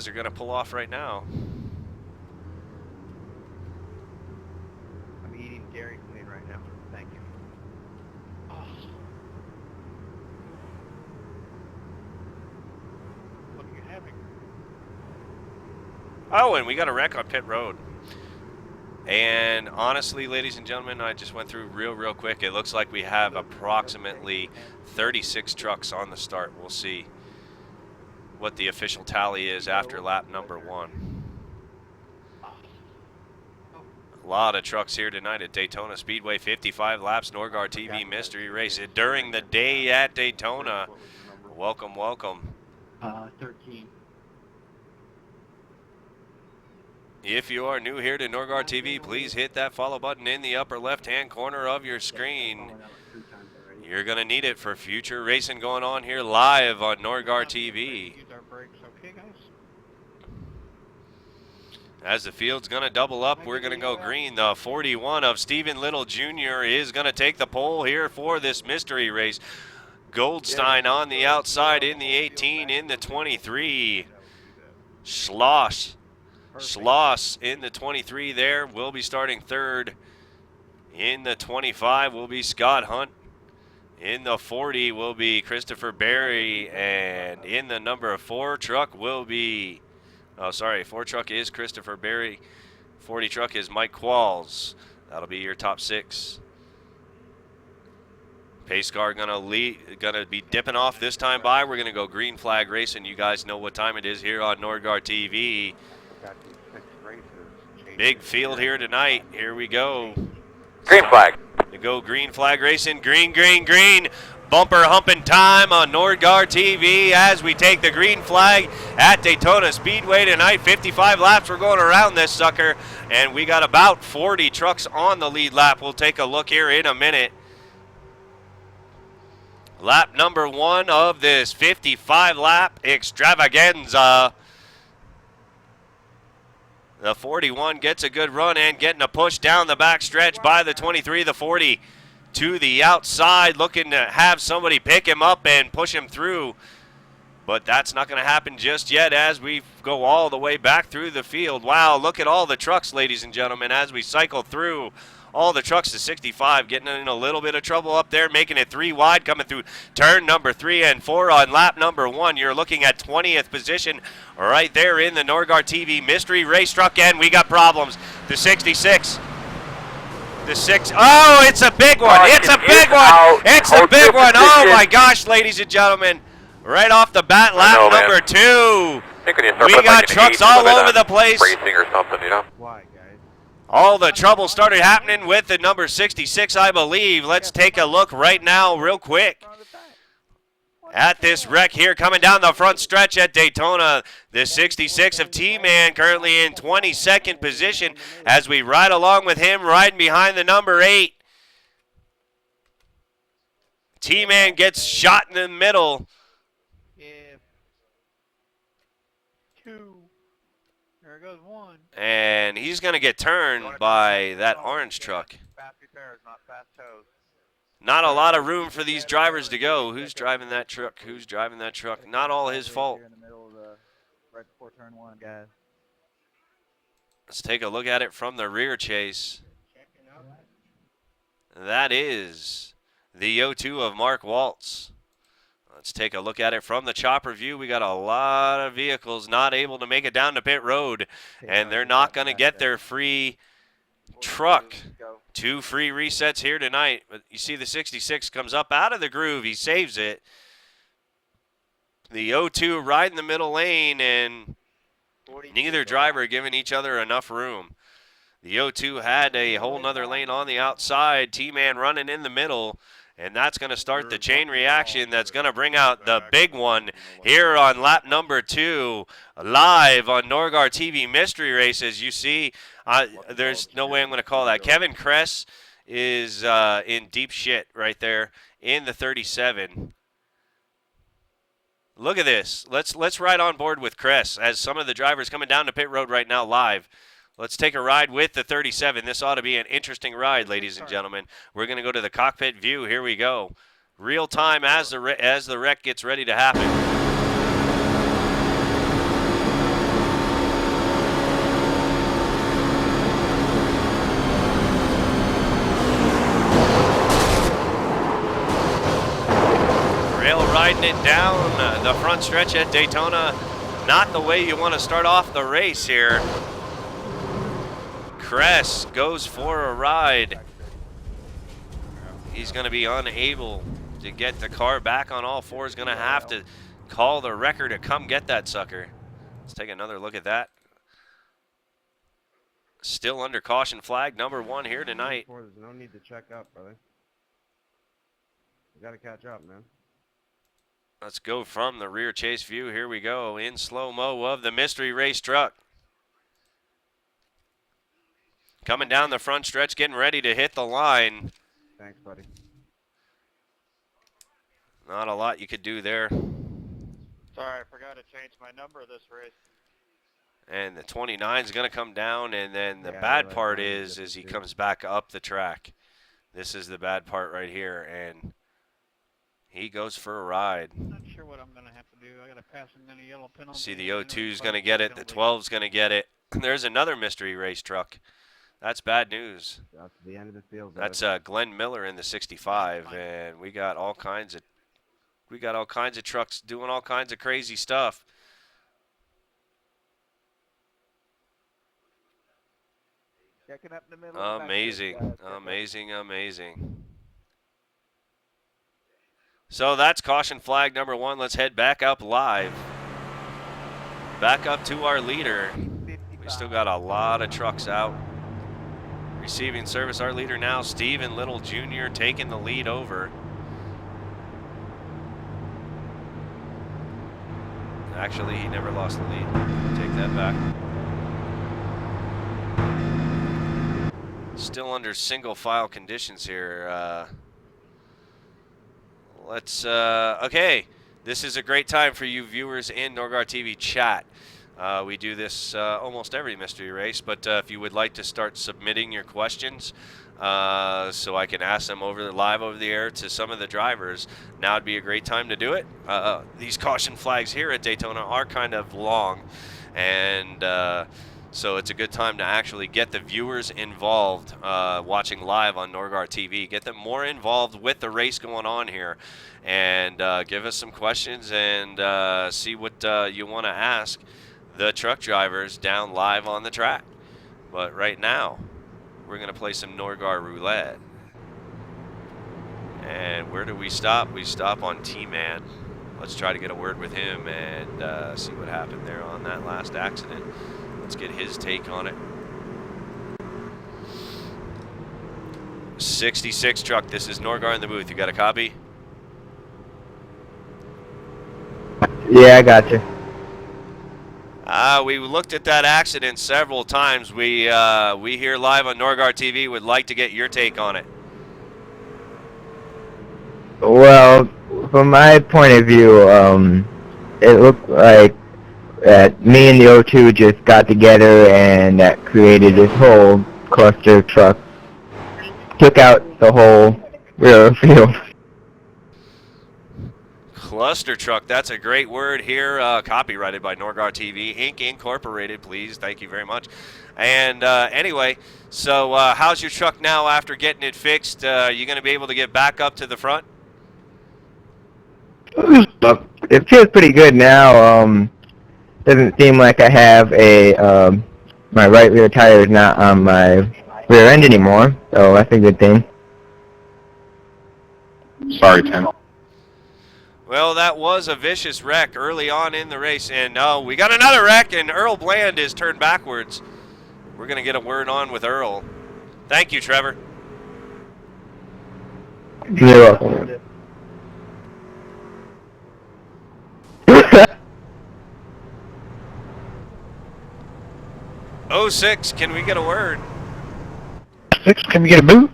They're going to pull off right now. I'm eating Dairy Queen right now. Thank you. Oh. What are you having? Oh, and we got a wreck on pit road. And honestly, ladies and gentlemen, I just went through real quick. It looks like we have approximately 36 trucks on the start. We'll see what the official tally is after lap number 1. A lot of trucks here tonight at Daytona Speedway. 55 laps, Norgard TV Mystery Race during the day at Daytona. Welcome, welcome. 13. If you are new here to Norgard TV, please hit that follow button in the upper left-hand corner of your screen. You're going to need it for future racing going on here live on Norgard TV. As the field's going to double up, we're going to go green. The 41 of Stephen Little Jr. is going to take the pole here for this mystery race. Goldstein on the outside in the 18, in the 23. Schloss in the 23 there will be starting third. In the 25 will be Scott Hunt. In the 40 will be Christopher Berry. And in the number 4 truck will be... 4 truck is Christopher Berry. 40 truck is Mike Qualls. That'll be your top 6. Pace car gonna be dipping off this time by. We're gonna go green flag racing. You guys know what time it is here on Norgard TV. Big field here tonight. Here we go. Green flag. To go green flag racing. Green. Bumper humping time on Norgard TV as we take the green flag at Daytona Speedway tonight. 55 laps. We're going around this sucker, and we got about 40 trucks on the lead lap. We'll take a look here in a minute. Lap number 1 of this 55 lap extravaganza. The 41 gets a good run and getting a push down the back stretch by the 23. The 40 to the outside, looking to have somebody pick him up and push him through. But that's not going to happen just yet as we go all the way back through the field. Wow, look at all the trucks, ladies and gentlemen, as we cycle through. All the trucks to 65 getting in a little bit of trouble up there, making it 3 wide, coming through turn number 3 and 4 on lap number 1. You're looking at 20th position right there in the Norgard TV mystery race truck, and we got problems. The 66. The 6. Oh, it's a big one. It's a big one. It's a big one. Oh, my gosh, ladies and gentlemen. Right off the bat, lap number 2. We got trucks all over the place. Racing or something, you know? Why, guys? All the trouble started happening with the number 66, I believe. Let's take a look right now real quick at this wreck here coming down the front stretch at Daytona. The 66 of T-Man currently in 22nd position as we ride along with him riding behind the number 8. T-Man gets shot in the middle. If 2. There goes 1. And he's going to get turned by that orange truck. Fast repairs, not fast tows. Not a lot of room for these drivers to go. Who's driving that truck? Who's driving that truck? Not all his fault. In the middle of the, right before turn 1, guys. Let's take a look at it from the rear chase. That is the O2 of Mark Waltz. Let's take a look at it from the chopper view. We got a lot of vehicles not able to make it down to pit road, and they're not going to get their free truck. 2 free resets here tonight. But you see the 66 comes up out of the groove. He saves it. The O2 right in the middle lane, and neither driver giving each other enough room. The O2 had a whole nother lane on the outside. T-Man running in the middle. And that's going to start the chain reaction that's going to bring out the big one here on lap number 2, live on Norgard TV Mystery Races. You see, there's no way I'm going to call that. Kevin Kress is in deep shit right there in the 37. Look at this. Let's ride on board with Kress as some of the drivers coming down to pit road right now live. Let's take a ride with the 37. This ought to be an interesting ride, ladies and gentlemen. We're going to go to the cockpit view. Here we go. Real time as the wreck gets ready to happen. riding it down the front stretch at Daytona. Not the way you want to start off the race here. Kress goes for a ride. He's going to be unable to get the car back on all fours. Going to have to call the wrecker to come get that sucker. Let's take another look at that. Still under caution flag, number 1 here tonight. There's no need to check up, brother. You gotta catch up, man. Let's go from the rear chase view. Here we go in slow-mo of the mystery race truck. Coming down the front stretch, getting ready to hit the line. Thanks, buddy. Not a lot you could do there. Sorry, I forgot to change my number this race. And the 29 is going to come down, and then the Yeah, bad right, part mine is is he too. comes back up the track. This is the bad part right here, and he goes for a ride. Not sure what I'm going to have to do. I got to pass him in a yellow penalty. See, the 02 is going to get it. The 12 is going to get it. There's another mystery race truck. That's bad news. That's the end of the field, brother. That's Glenn Miller in the 65, and we got all kinds of trucks doing all kinds of crazy stuff. Checking up in the middle. Amazing, amazing, amazing. So that's caution flag number 1. Let's head back up live. Back up to our leader. We still got a lot of trucks out. Receiving service, our leader now, Steven Little Jr., taking the lead over. Actually, he never lost the lead. Take that back. Still under single file conditions here. Okay, this is a great time for you viewers in Norgar TV chat. We do this almost every mystery race, but if you would like to start submitting your questions so I can ask them live over the air to some of the drivers, now would be a great time to do it. These caution flags here at Daytona are kind of long, and so it's a good time to actually get the viewers involved watching live on Norgar TV. Get them more involved with the race going on here, and give us some questions and see what you want to ask the truck drivers down live on the track. But right now, we're going to play some Norgar Roulette. And where do we stop? We stop on T-Man. Let's try to get a word with him and see what happened there on that last accident. Let's get his take on it. 66 truck, this is Norgar in the booth. You got a copy? Yeah, I got you. We looked at that accident several times. We here live on Norgar TV would like to get your take on it. Well, from my point of view, it looked like me and the O2 just got together and that created this whole cluster truck. Took out the whole rear field. Cluster truck, that's a great word here. Copyrighted by Norgar TV, Inc. Incorporated, please. Thank you very much. And anyway, so how's your truck now after getting it fixed? You going to be able to get back up to the front? It feels pretty good now. Doesn't seem like I have my right rear tire is not on my rear end anymore, so that's a good thing. Sorry, Tim. Well, that was a vicious wreck early on in the race, and we got another wreck, and Earl Bland is turned backwards. We're going to get a word on with Earl. Thank you, Trevor. You're welcome. 06, can we get a word? 6, can we get a move?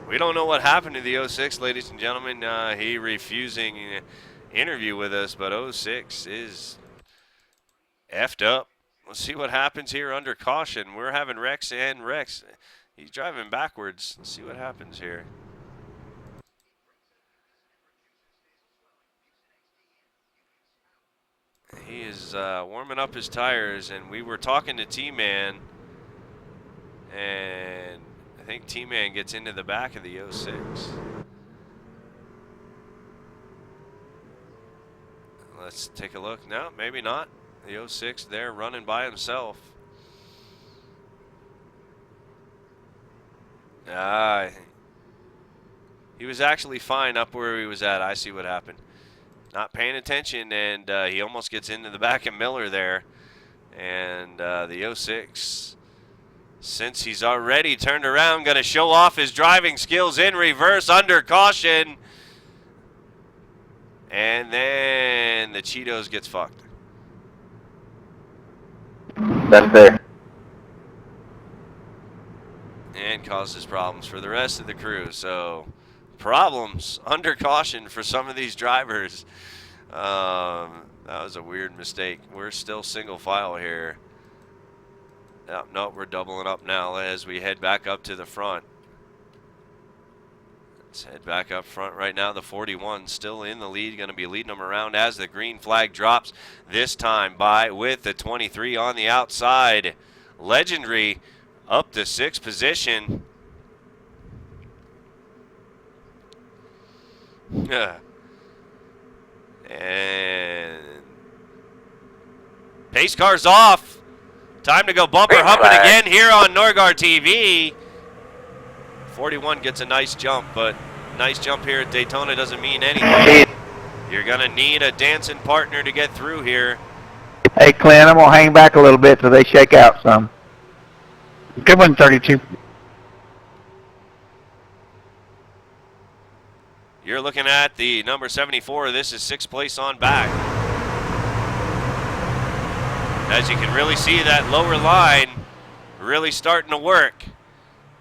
We don't know what happened to the 06, ladies and gentlemen. He refusing interview with us, but 06 is effed up. Let's see what happens here under caution. We're having Rex and Rex. He's driving backwards. Let's see what happens here. He is warming up his tires, and we were talking to T-Man And I think T-Man gets into the back of the 06. Let's take a look. No, maybe not. The 06 there running by himself. He was actually fine up where he was at. I see what happened. Not paying attention, and he almost gets into the back of Miller there. And the 06, since he's already turned around, going to show off his driving skills in reverse under caution. And then the Cheetos gets fucked. That's fair. And causes problems for the rest of the crew. So, problems under caution for some of these drivers. That was a weird mistake. We're still single file here. No, we're doubling up now as we head back up to the front. Let's head back up front right now. The 41 still in the lead, going to be leading them around as the green flag drops. This time by with the 23 on the outside. Legendary up to 6th position. And pace car's off. Time to go bumper humping again here on Norgar TV. 41 gets a nice jump, but nice jump here at Daytona doesn't mean anything. You're going to need a dancing partner to get through here. Hey, Clint, I'm going to hang back a little bit so they shake out some. Good one, 32. You're looking at the number 74. This is 6th place on back. As you can really see, that lower line really starting to work.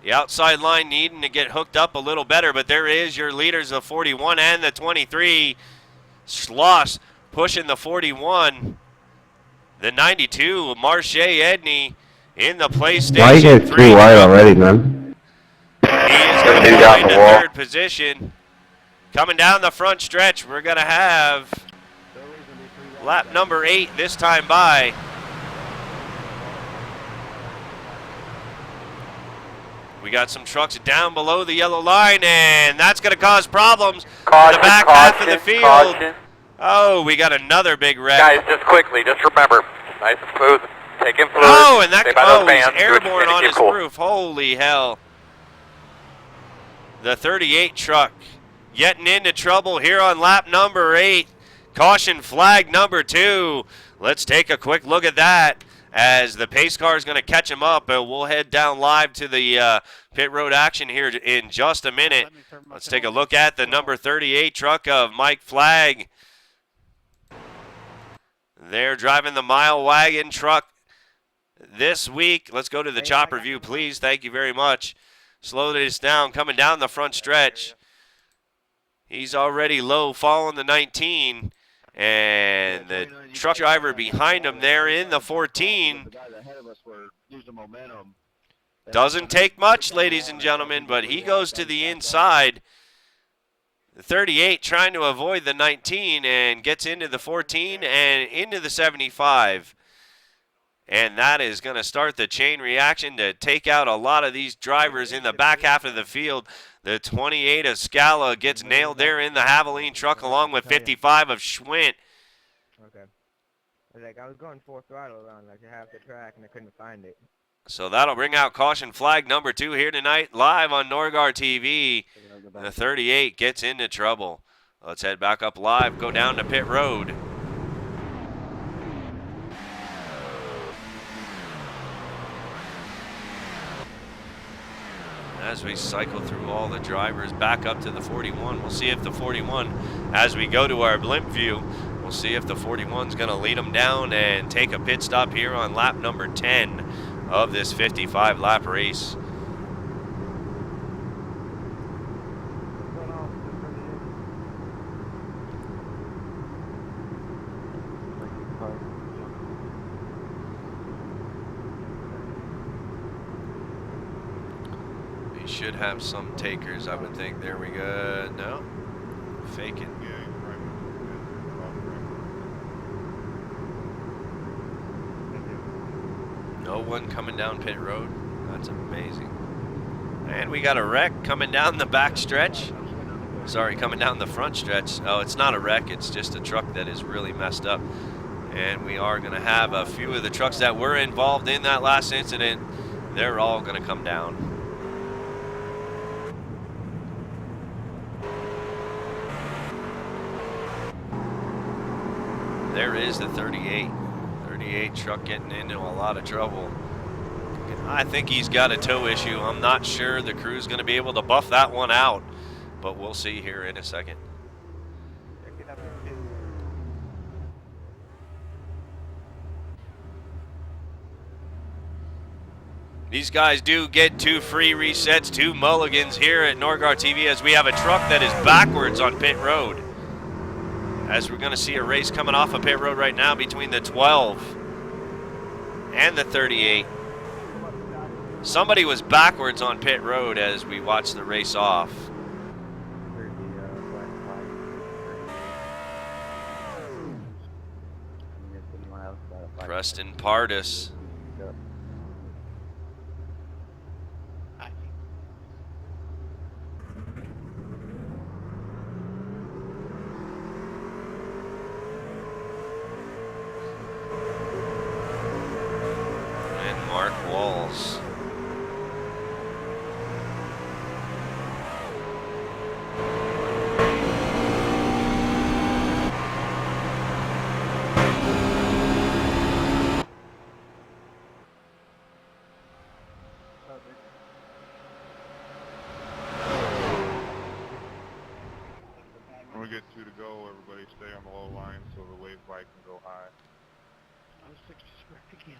The outside line needing to get hooked up a little better, but there is your leaders, the 41 and the 23. Schloss pushing the 41. The 92, Marche Edney in the PlayStation. Why you guys 3. too wide already, man? He is going to go into 3rd position. Coming down the front stretch, we're going to have lap number 8 this time by. We got some trucks down below the yellow line, and that's going to cause problems in the back half of the field. Caution. Oh, we got another big wreck. Guys, just quickly, just remember, nice and smooth. Take in fluid. Oh, and that Stay by those he's bands. Do what you airborne can to on keep his cool. roof. Holy hell. The 38 truck getting into trouble here on lap number 8. Caution flag number 2. Let's take a quick look at that as the pace car is going to catch him up. We'll head down live to the pit road action here in just a minute. Let's take a look at the number 38 truck of Mike Flagg. They're driving the mile wagon truck this week. Let's go to the chopper view, please. Thank you very much. Slow this down, coming down the front stretch. He's already low, following the 19. And the truck driver behind him there in the 14. Doesn't take much, ladies and gentlemen, but he goes to the inside. The 38 trying to avoid the 19 and gets into the 14 and into the 75. And that is going to start the chain reaction to take out a lot of these drivers in the back half of the field. The 28 of Scala gets nailed there in the Haviline truck along with 55 of Schwint. Okay. Like, I was going full throttle around like half the track and I couldn't find it. So that'll bring out caution flag number 2 here tonight, live on Norgar TV. The 38 gets into trouble. Let's head back up live, go down to pit road. As we cycle through all the drivers back up to the 41, we'll see if the 41, as we go to our blimp view, we'll see if the 41's going to lead them down and take a pit stop here on lap number 10 of this 55 lap race. We should have some takers, I would think. There we go. No, faking. No one coming down pit road. That's amazing. And we got a wreck coming down the back stretch. Sorry, coming down the front stretch. Oh, it's not a wreck. It's just a truck that is really messed up. And we are going to have a few of the trucks that were involved in that last incident. They're all going to come down. There is the 38. 38 truck getting into a lot of trouble. I think he's got a tow issue. I'm not sure the crew's going to be able to buff that one out, but we'll see here in a second. Check it up in 2. These guys do get 2 free resets, 2 mulligans here at Norgar TV as we have a truck that is backwards on pit road. As we're going to see a race coming off of pit road right now between the 12 and the 38. Somebody was backwards on pit road as we watch the race off. Preston Pardis. And Mark Walls. When we get 2 to go, everybody stay on the low line so the wave bike can go high. I was 60 square again.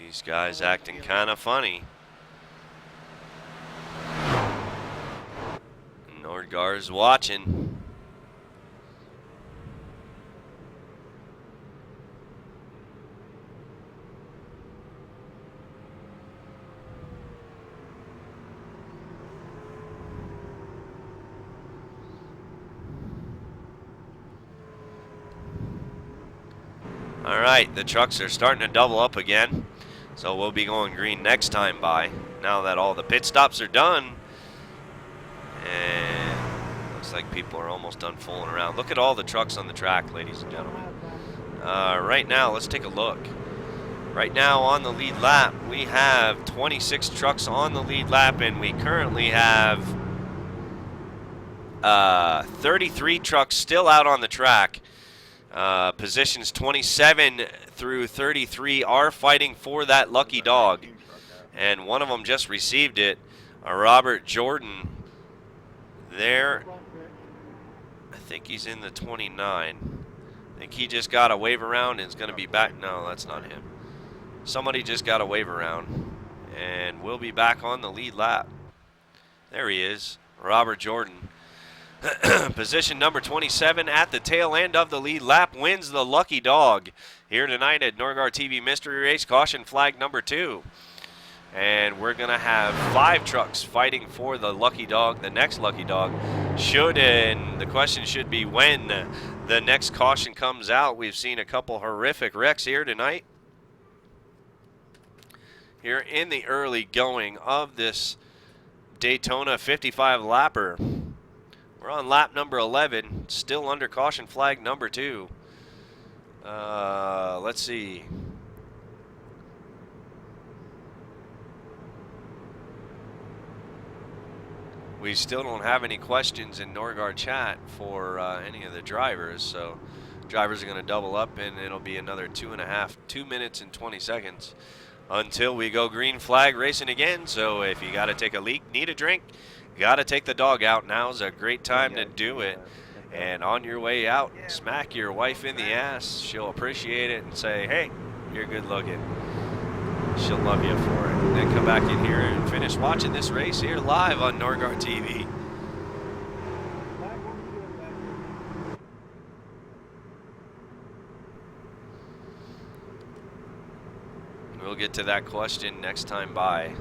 These guys acting kind of funny. Nordgar's watching. All right, the trucks are starting to double up again. So we'll be going green next time by, now that all the pit stops are done. And looks like people are almost done fooling around. Look at all the trucks on the track, ladies and gentlemen. Right now, let's take a look. Right now on the lead lap, we have 26 trucks on the lead lap, and we currently have 33 trucks still out on the track. Positions 27 through 33 are fighting for that lucky dog. And one of them just received it, Robert Jordan. There, I think he's in the 29. I think he just got a wave around and is going to be back. No, that's not him. Somebody just got a wave around. And we'll be back on the lead lap. There he is, Robert Jordan. Position number 27 at the tail end of the lead lap wins the lucky dog here tonight at Norgar TV Mystery Race, caution flag number 2. And we're going to have 5 trucks fighting for the lucky dog, the next lucky dog. And the question should be when the next caution comes out. We've seen a couple horrific wrecks here tonight. Here in the early going of this Daytona 55 lapper. We're on lap number 11, still under caution flag number 2. Let's see. We still don't have any questions in Norgar chat for any of the drivers, so drivers are going to double up, and it'll be another 2 minutes and 20 seconds until we go green flag racing again. So if you got to take a leak, need a drink, got to take the dog out, now's a great time to do it. And on your way out, smack your wife in the ass. She'll appreciate it and say, hey, you're good looking. She'll love you for it. And then come back in here and finish watching this race here live on Norgar TV. We'll get to that question next time by.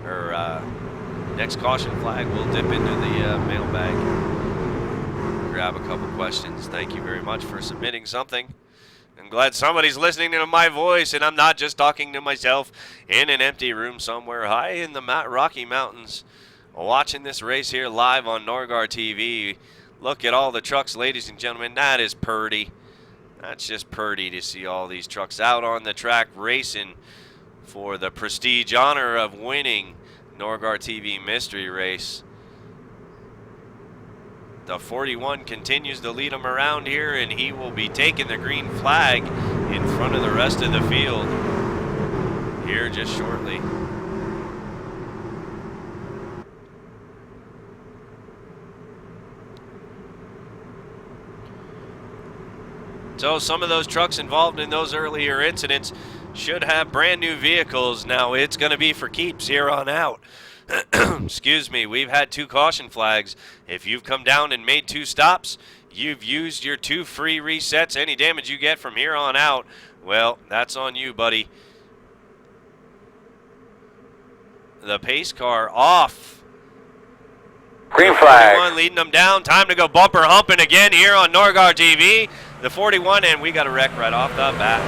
Or next caution flag, we'll dip into the mailbag. grab a couple questions. Thank you very much for submitting something. I'm glad somebody's listening to my voice and I'm not just talking to myself in an empty room somewhere high in the Rocky Mountains. Watching this race here live on Norgar TV. Look at all the trucks, ladies and gentlemen. That is purty. That's just purty to see all these trucks out on the track racing for the prestige honor of winning Norgar TV Mystery Race. The 41 continues to lead him around here, and he will be taking the green flag in front of the rest of the field here just shortly. So some of those trucks involved in those earlier incidents should have brand new vehicles. Now it's going to be for keeps here on out. Excuse me, we've had 2 caution flags. If you've come down and made 2 stops, you've used your 2 free resets. Any damage you get from here on out, well, that's on you, buddy. The pace car off. Green flag. 41 leading them down. Time to go bumper humping again here on Norgar TV. The 41, and we got a wreck right off the bat.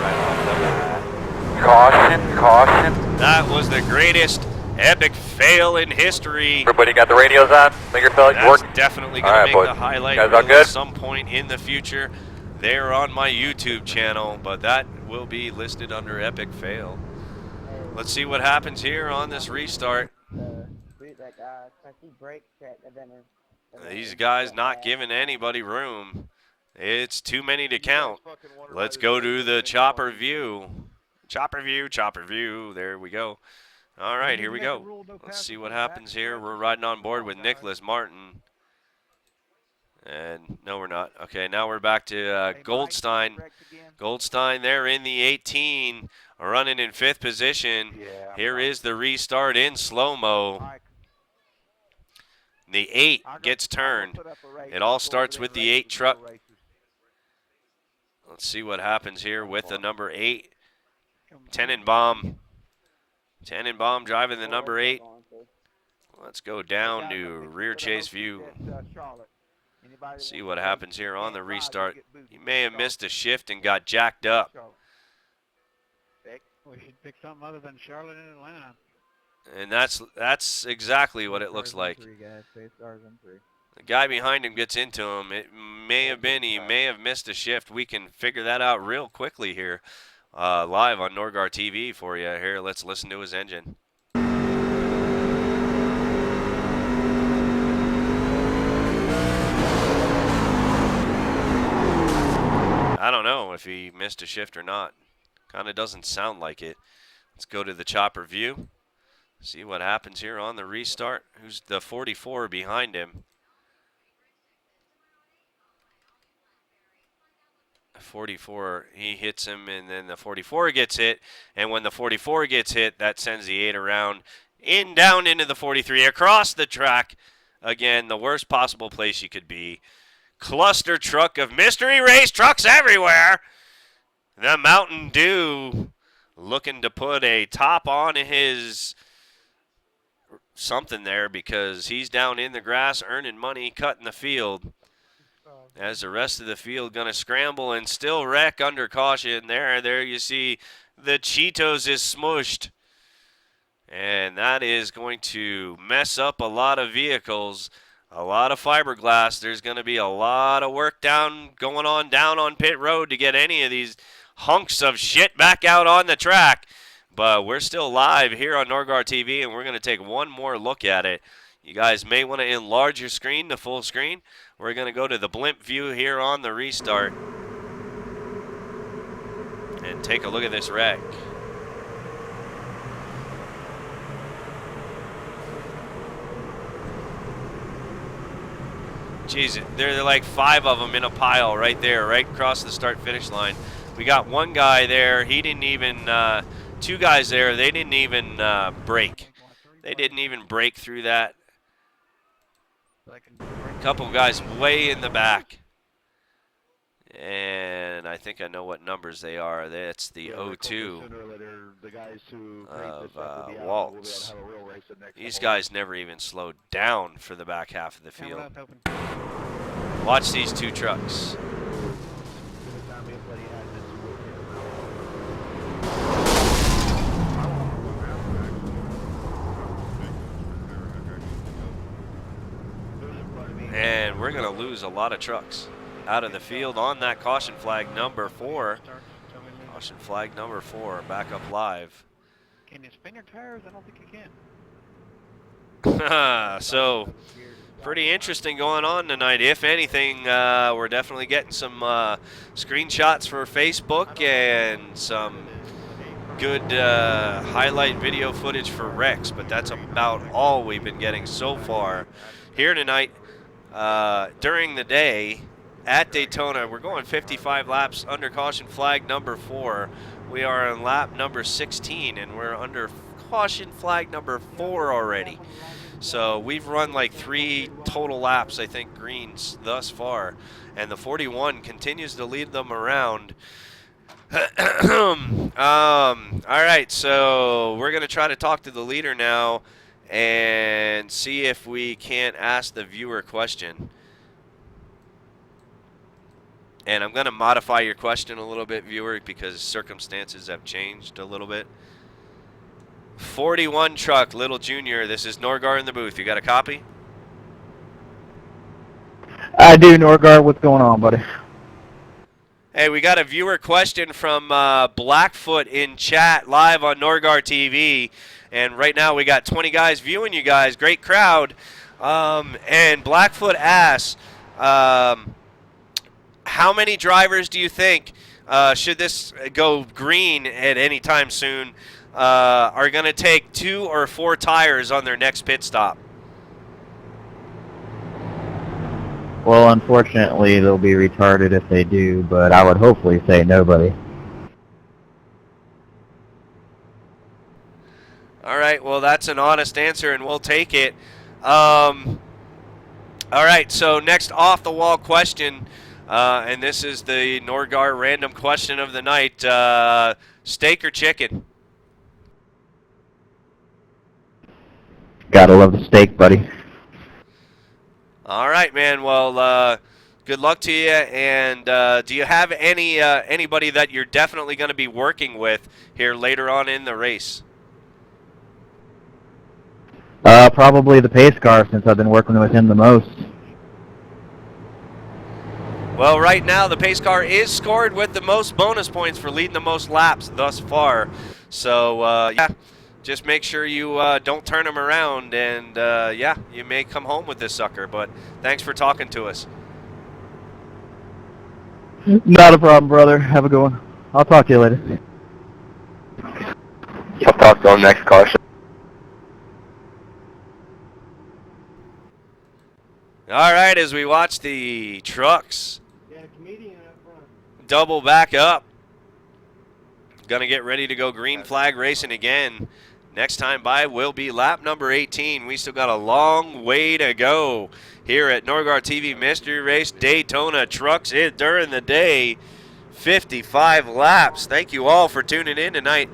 Caution, caution. That was the greatest epic fail in history. Everybody got the radios on? Make your fellas That's work. definitely All going right, to make boys. the highlight Guys all reel good? at some point in the future. They're on my YouTube channel, but that will be listed under epic fail. Let's see what happens here on this restart. These guys not giving anybody room. It's too many to count. Let's go to the chopper view. Chopper view, chopper view. There we go. All right, here we go. Let's see what happens here. We're riding on board with Nicholas Martin. And no, we're not. Okay, now we're back to Goldstein. Goldstein there in the 18, running in 5th position. Here is the restart in slow-mo. The 8 gets turned. It all starts with the 8 truck. Let's see what happens here with the number 8. Tenenbaum. Tenenbaum driving the number 8. Let's go down to rear chase view. See what happens here on the restart. He may have missed a shift and got jacked up. We should pick something other than Charlotte and Atlanta. And that's exactly what it looks like. The guy behind him gets into him. It may have been, he may have missed a shift. We can figure that out real quickly here, live on Norgar TV for you. Here, let's listen to his engine. I don't know if he missed a shift or not. Kind of doesn't sound like it. Let's go to the chopper view. See what happens here on the restart. Who's the 44 behind him? 44, he hits him, and then the 44 gets hit. And when the 44 gets hit, that sends the 8 around, down into the 43, across the track. Again, the worst possible place you could be. Cluster truck of mystery race trucks everywhere. The Mountain Dew looking to put a top on his something there because he's down in the grass earning money, cutting the field. As the rest of the field going to scramble and still wreck under caution. There you see the Cheetos is smushed. And that is going to mess up a lot of vehicles, a lot of fiberglass. There's going to be a lot of work going on down on pit road to get any of these hunks of shit back out on the track. But we're still live here on Norgar TV, and we're going to take one more look at it. You guys may want to enlarge your screen to full screen. We're going to go to the blimp view here on the restart and take a look at this wreck. Jeez, there are like 5 of them in a pile right there, right across the start-finish line. We got one guy there. He didn't even, 2 guys there. They didn't even brake. They didn't even break through that. A couple of guys way in the back. And I think I know what numbers they are. That's the 02 of Waltz. These guys never even slowed down for the back half of the field. Watch these two trucks. And we're going to lose a lot of trucks out of the field on that caution flag number 4. Caution flag number 4, back up live. Can you spin your tires? I don't think you can. So, pretty interesting going on tonight. If anything, we're definitely getting some screenshots for Facebook and some good highlight video footage for Rex, but that's about all we've been getting so far here tonight. During the day at Daytona, we're going 55 laps under caution flag number 4. We are on lap number 16, and we're under caution flag number 4 already. So we've run like 3 total laps, I think, greens thus far, and the 41 continues to lead them around. All right, so we're going to try to talk to the leader now and see if we can't ask the viewer question. And I'm going to modify your question a little bit, viewer, because circumstances have changed a little bit. 41 truck, Little Junior. This is Norgar in the booth. You got a copy? I do, Norgar. What's going on, buddy? Hey, we got a viewer question from Blackfoot in chat live on Norgar TV. And right now we got 20 guys viewing you guys. Great crowd. And Blackfoot asks, how many drivers do you think, should this go green at any time soon, are going to take 2 or 4 tires on their next pit stop? Well, unfortunately, they'll be retarded if they do, but I would hopefully say nobody. All right, well, that's an honest answer, and we'll take it. All right, so next off-the-wall question, and this is the Norgar random question of the night. Steak or chicken? Gotta love the steak, buddy. All right, man. Well, good luck to you. And do you have anybody that you're definitely going to be working with here later on in the race? Probably the pace car, since I've been working with him the most. Well, right now the pace car is scored with the most bonus points for leading the most laps thus far. So, yeah, just make sure you don't turn him around, and, yeah, you may come home with this sucker. But thanks for talking to us. Not a problem, brother. Have a good one. I'll talk to you later. I'll talk to him next caution. All right, as we watch the trucks double back up, gonna get ready to go green flag racing again. Next time by will be lap number 18. We still got a long way to go here at Norgar TV Mystery Race Daytona. Trucks in during the day, 55 laps. Thank you all for tuning in tonight.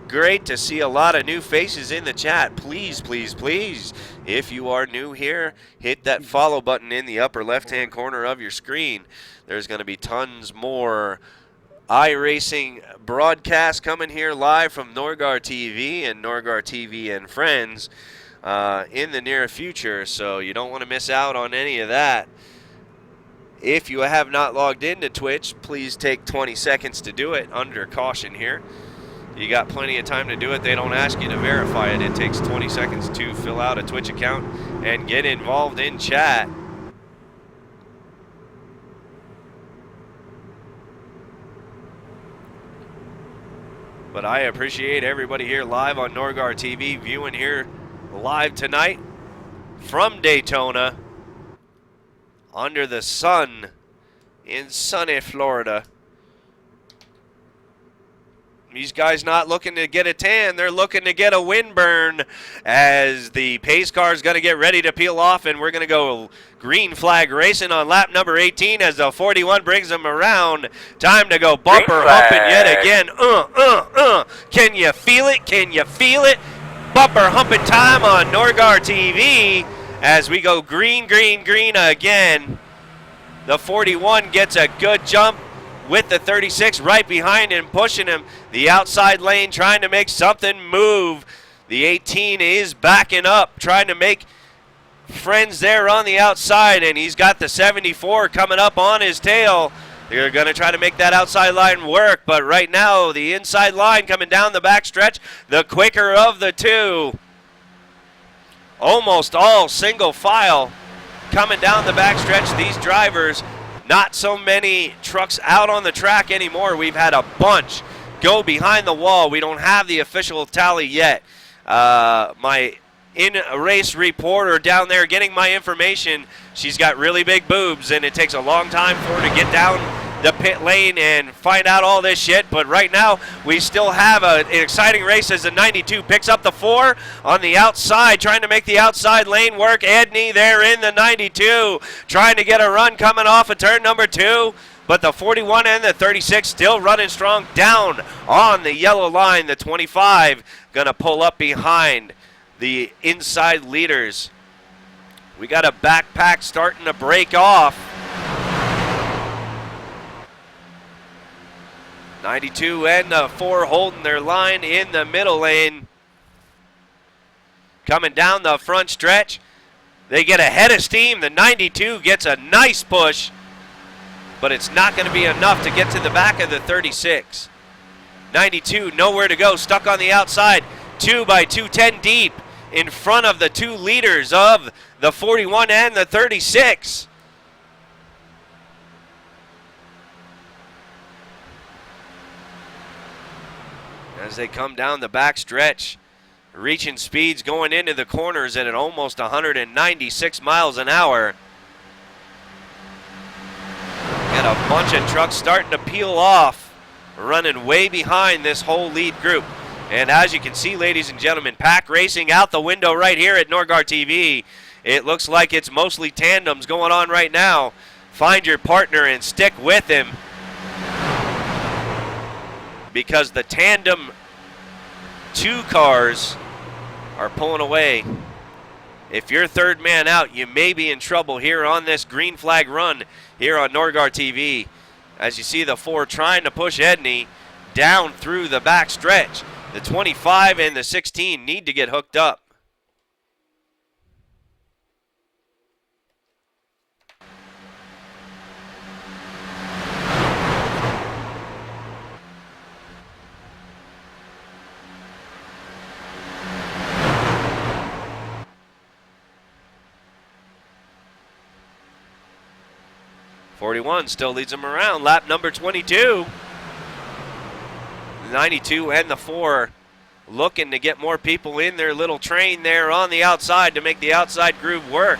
Great to see a lot of new faces in the chat. Please, please, please, if you are new here, hit that follow button in the upper left-hand corner of your screen. There's going to be tons more iRacing broadcasts coming here live from Norgar TV and Norgar TV and Friends in the near future, so you don't want to miss out on any of that. If you have not logged into Twitch, please take 20 seconds to do it under caution here. You got plenty of time to do it. They don't ask you to verify it. It takes 20 seconds to fill out a Twitch account and get involved in chat. But I appreciate everybody here live on Norgar TV viewing here live tonight from Daytona under the sun in sunny Florida. These guys not looking to get a tan. They're looking to get a windburn as the pace car is going to get ready to peel off, and we're going to go green flag racing on lap number 18 as the 41 brings them around. Time to go bumper humping yet again. Can you feel it? Can you feel it? Bumper humping time on Norgar TV as we go green, green, green again. The 41 gets a good jump with the 36 right behind him, pushing him the outside lane, trying to make something move. The 18 is backing up, trying to make friends there on the outside, and he's got the 74 coming up on his tail. They're going to try to make that outside line work, but right now the inside line coming down the backstretch, the quicker of the two. Almost all single file coming down the backstretch. These drivers, not so many trucks out on the track anymore. We've had a bunch go behind the wall. We don't have the official tally yet. My in-race reporter down there getting my information, she's got really big boobs, and it takes a long time for her to get down the pit lane and find out all this shit. But right now, we still have an exciting race as the 92 picks up the 4 on the outside, trying to make the outside lane work. Edney there in the 92, trying to get a run coming off of turn number 2. But the 41 and the 36 still running strong down on the yellow line. The 25 going to pull up behind the inside leaders. We got a backpack starting to break off. 92 and the 4 holding their line in the middle lane. Coming down the front stretch. They get a head of steam. The 92 gets a nice push, but it's not going to be enough to get to the back of the 36. 92, nowhere to go, stuck on the outside. 2 by 210 deep in front of the 2 leaders of the 41 and the 36. As they come down the back stretch, reaching speeds going into the corners at almost 196 miles an hour. Got a bunch of trucks starting to peel off, running way behind this whole lead group. And as you can see, ladies and gentlemen, pack racing out the window right here at Norgar TV. It looks like it's mostly tandems going on right now. Find your partner and stick with him, because the tandem 2 cars are pulling away. If you're third man out, you may be in trouble here on this green flag run here on Norgar TV. As you see the 4 trying to push Edney down through the back stretch. The 25 and the 16 need to get hooked up. '41 still leads them around. Lap number 22. The 92 and the 4 looking to get more people in their little train there on the outside to make the outside groove work.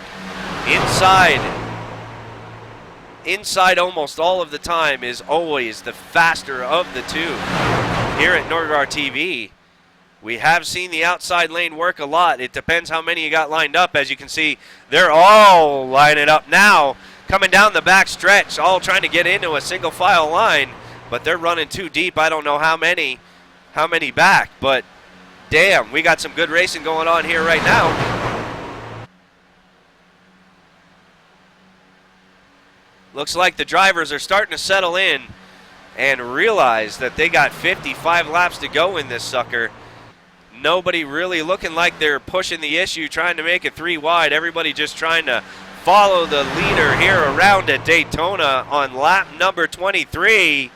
Inside almost all of the time is always the faster of the 2. Here at Norgar TV, we have seen the outside lane work a lot. It depends how many you got lined up. As you can see, they're all lining up now, coming down the back stretch, all trying to get into a single file line, but they're running too deep. I don't know how many back, but damn, we got some good racing going on here right now. Looks like the drivers are starting to settle in and realize that they got 55 laps to go in this sucker. Nobody really looking like they're pushing the issue, trying to make it 3 wide. Everybody just trying to follow the leader here around at Daytona on lap number 23.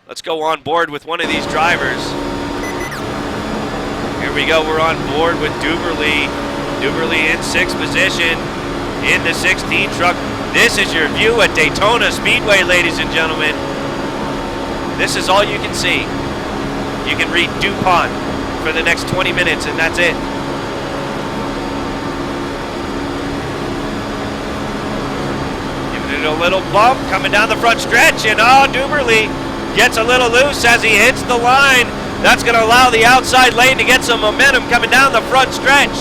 Let's go on board with one of these drivers. Here we go, we're on board with Duberly. Duberly in 6th position in the 16 truck. This is your view at Daytona Speedway, ladies and gentlemen. This is all you can see. You can read DuPont for the next 20 minutes, and that's it. Giving it a little bump, coming down the front stretch, and Duberly gets a little loose as he hits the line. That's going to allow the outside lane to get some momentum coming down the front stretch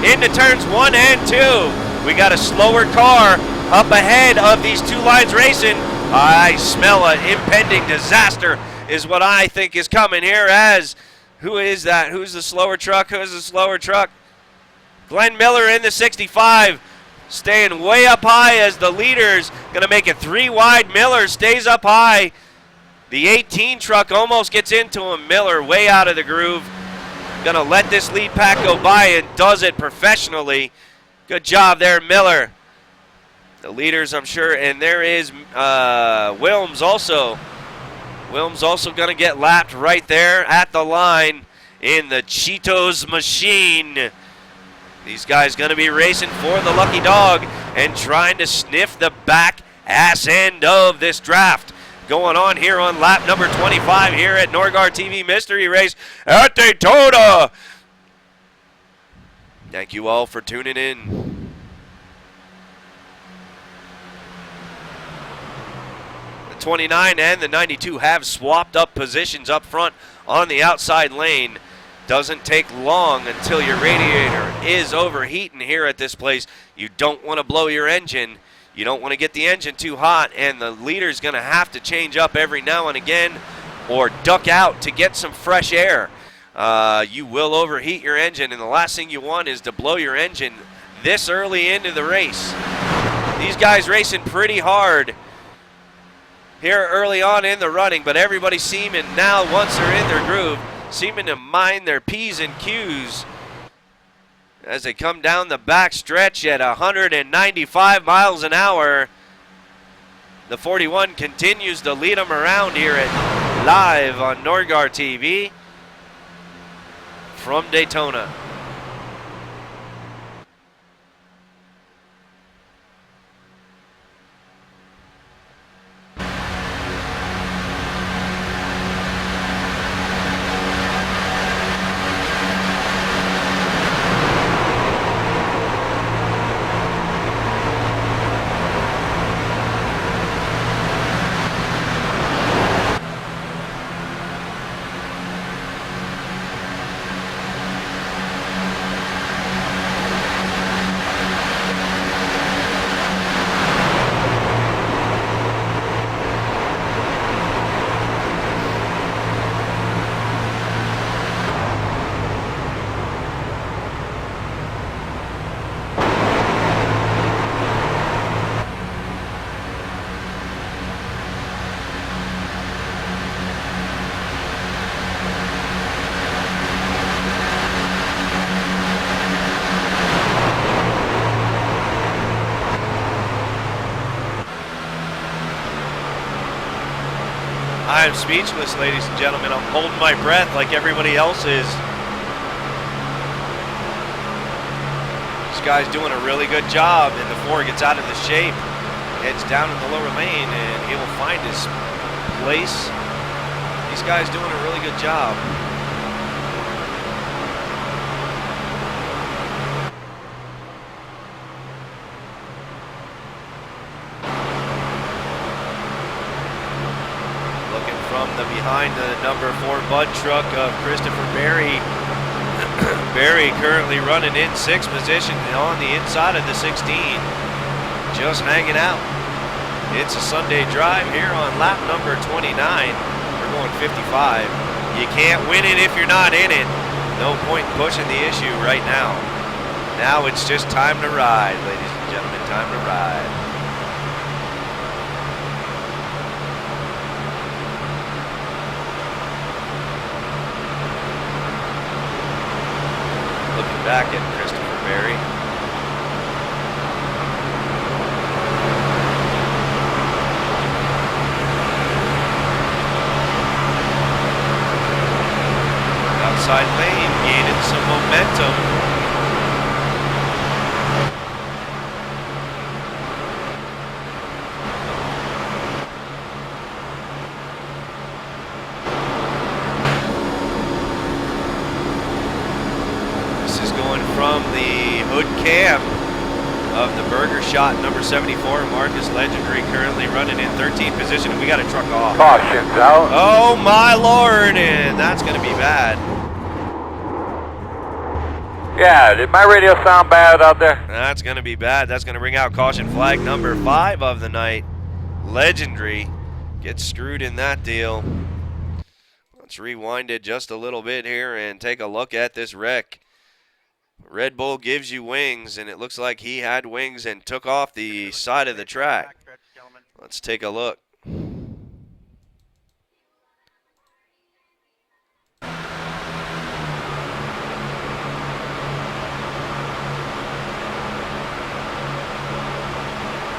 into turns 1 and 2. We got a slower car up ahead of these 2 lines racing. I smell an impending disaster is what I think is coming here. As who is that? Who's the slower truck? Who's the slower truck? Glenn Miller in the 65, staying way up high as the leader's going to make it 3 wide. Miller stays up high. The 18 truck almost gets into him. Miller way out of the groove. Going to let this lead pack go by and does it professionally. Good job there, Miller. The leaders, I'm sure, and there is Wilms also. Wilms also going to get lapped right there at the line in the Cheetos machine. These guys going to be racing for the lucky dog and trying to sniff the back ass end of this draft. Going on here on lap number 25 here at Norgar TV Mystery Race at Daytona. Thank you all for tuning in. The 29 and the 92 have swapped up positions up front on the outside lane. Doesn't take long until your radiator is overheating here at this place. You don't want to blow your engine. You don't want to get the engine too hot, and the leader's going to have to change up every now and again or duck out to get some fresh air. You will overheat your engine, and the last thing you want is to blow your engine this early into the race. These guys racing pretty hard here early on in the running, but everybody's seeming now, once they're in their groove, seeming to mind their P's and Q's as they come down the back stretch at 195 miles an hour. The 41 continues to lead them around here at live on Norgar TV from Daytona. I am speechless, ladies and gentlemen. I'm holding my breath like everybody else is. This guy's doing a really good job, and the 4 gets out of the shape, heads down in the lower lane, and he will find his place. These guys doing a really good job. Behind the number 4 Bud truck of Christopher Berry. Berry currently running in 6th position on the inside of the 16. Just hanging out. It's a Sunday drive here on lap number 29. We're going 55. You can't win it if you're not in it. No point in pushing the issue right now. Now it's just time to ride, ladies and gentlemen. Time to ride. Back at Christopher Berry. Outside lane gaining some momentum. From the hood cam of the Burger Shot number 74, Marcus Legendary currently running in 13th position. We got a truck off. Caution's out. Oh my Lord, and that's going to be bad. Yeah, did my radio sound bad out there? That's going to be bad. That's going to bring out caution flag number 5 of the night. Legendary gets screwed in that deal. Let's rewind it just a little bit here and take a look at this wreck. Red Bull gives you wings, and it looks like he had wings and took off the side of the track. Backstretch, gentlemen. Let's take a look.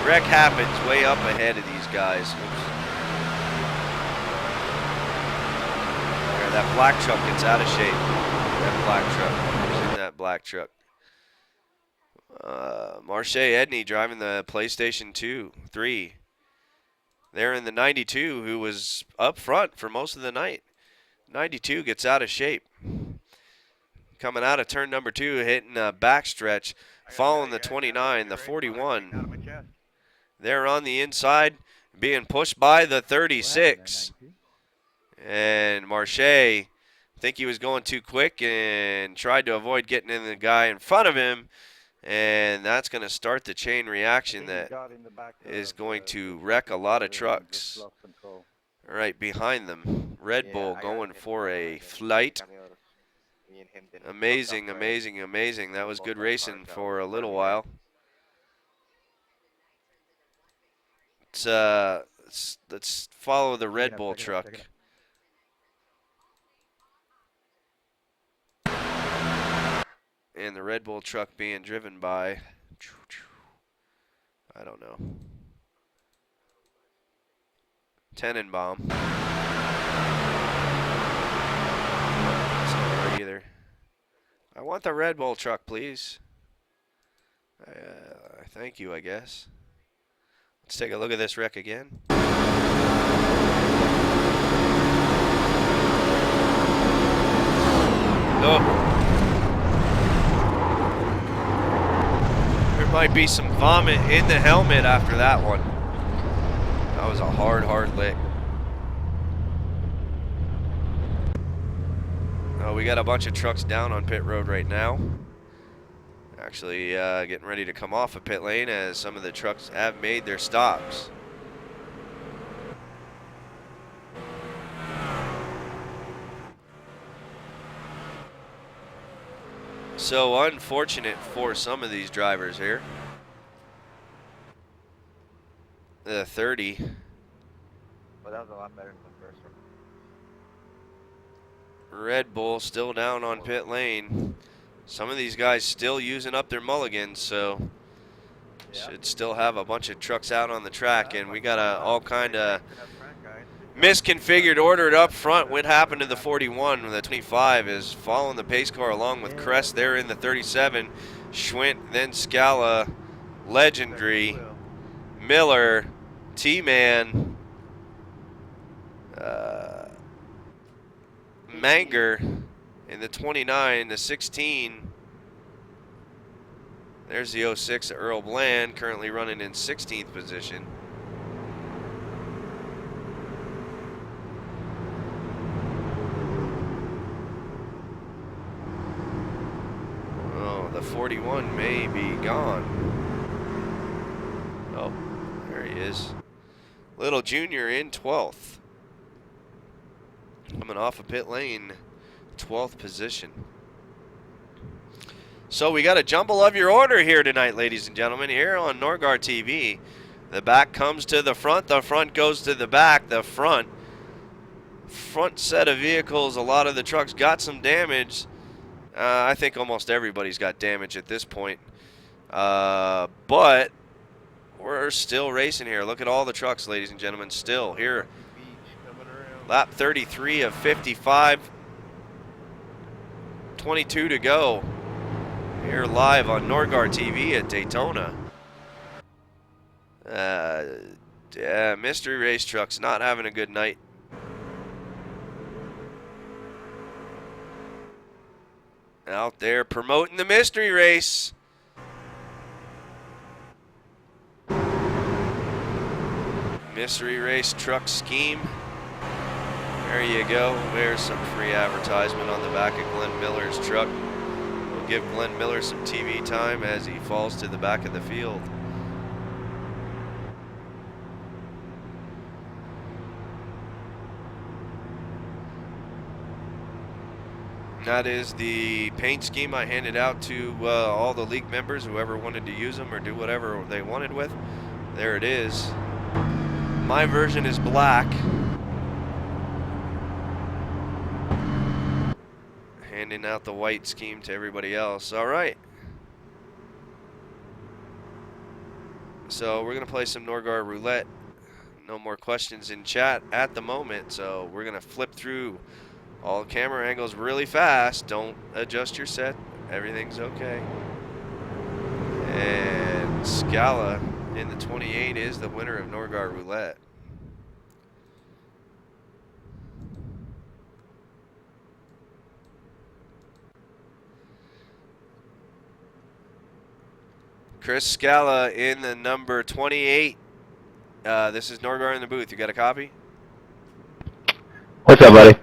Wreck happens way up ahead of these guys. Oops. There, that black truck gets out of shape. That black truck. Who's in that black truck? Marche Edney driving the PlayStation 2, 3. They're in the 92, who was up front for most of the night. 92 gets out of shape. Coming out of turn number 2, hitting a backstretch, following the 29, the 41. They're on the inside, being pushed by the 36. And Marche, I think he was going too quick and tried to avoid getting in the guy in front of him. And that's going to start the chain reaction that is going to wreck a lot of trucks. Right behind them, Red Bull going for a flight. Amazing, amazing, amazing. That was good racing for a little while. Let's follow the Red Bull truck. And the Red Bull truck being driven by, I don't know, Tenenbaum. That's not right either. I want the Red Bull truck, please. Thank you, I guess. Let's take a look at this wreck again. Oh. There might be some vomit in the helmet after that one. That was a hard lick. Oh, we got a bunch of trucks down on pit road right now. Actually, getting ready to come off of pit lane as some of the trucks have made their stops. So unfortunate for some of these drivers here. The 30. Well, that was a lot better than the first one. Red Bull still down on pit lane. Some of these guys still using up their mulligans, so should still have a bunch of trucks out on the track, and we got all kind of misconfigured ordered up front. What happened to the 41? The 25 is following the pace car along with Crest there in the 37. Schwint, then Scala, Legendary, Miller, T-Man, Manger in the 29, the 16. There's the 06 Earl Bland, currently running in 16th position. Oh, the 41 may be gone. Oh, there he is. Little Junior in 12th. Coming off of pit lane, 12th position. So we got a jumble of your order here tonight, ladies and gentlemen, here on Norgar TV. The back comes to the front goes to the back. The front set of vehicles, a lot of the trucks got some damage. I think almost everybody's got damage at this point. But we're still racing here. Look at all the trucks, ladies and gentlemen, still here. Lap 33 of 55. 22 to go. Here live on Norgar TV at Daytona. Yeah, Mystery Race Trucks not having a good night. Out there promoting the mystery race. Mystery race truck scheme. There you go. There's some free advertisement on the back of Glenn Miller's truck. We'll give Glenn Miller some TV time as he falls to the back of the field. That is the paint scheme I handed out to all the league members, whoever wanted to use them or do whatever they wanted with. There it is. My version is black. Handing out the white scheme to everybody else. All right. So we're going to play some Norgar Roulette. No more questions in chat at the moment, so we're going to flip through all camera angles really fast. Don't adjust your set. Everything's okay. And Scala in the 28 is the winner of Norgar Roulette. Chris Scala in the number 28. This is Norgar in the booth. You got a copy? What's up, buddy?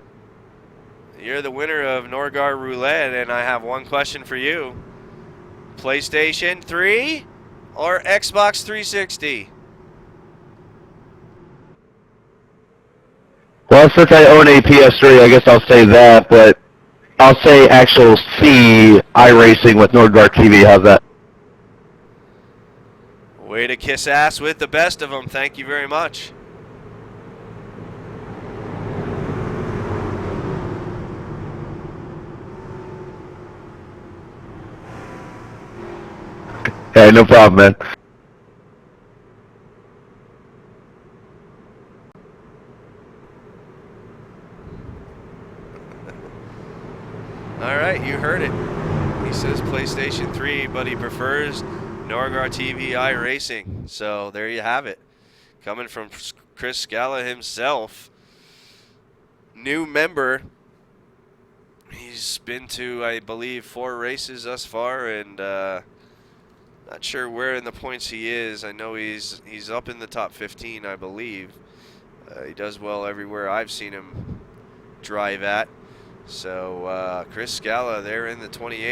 You're the winner of Norgar Roulette, and I have one question for you. PlayStation 3 or Xbox 360? Well, since I own a PS3, I guess I'll say that, but I'll say actual C iRacing with Nordgar TV. How's that? Way to kiss ass with the best of them. Thank you very much. Hey, no problem, man. All right, you heard it. He says PlayStation 3, but he prefers Norgar TV iRacing. So there you have it. Coming from Chris Scala himself. New member. He's been to, I believe, 4 races thus far, and not sure where in the points he is. I know he's up in the top 15, I believe. He does well everywhere I've seen him drive at. So Chris Scala there in the 28.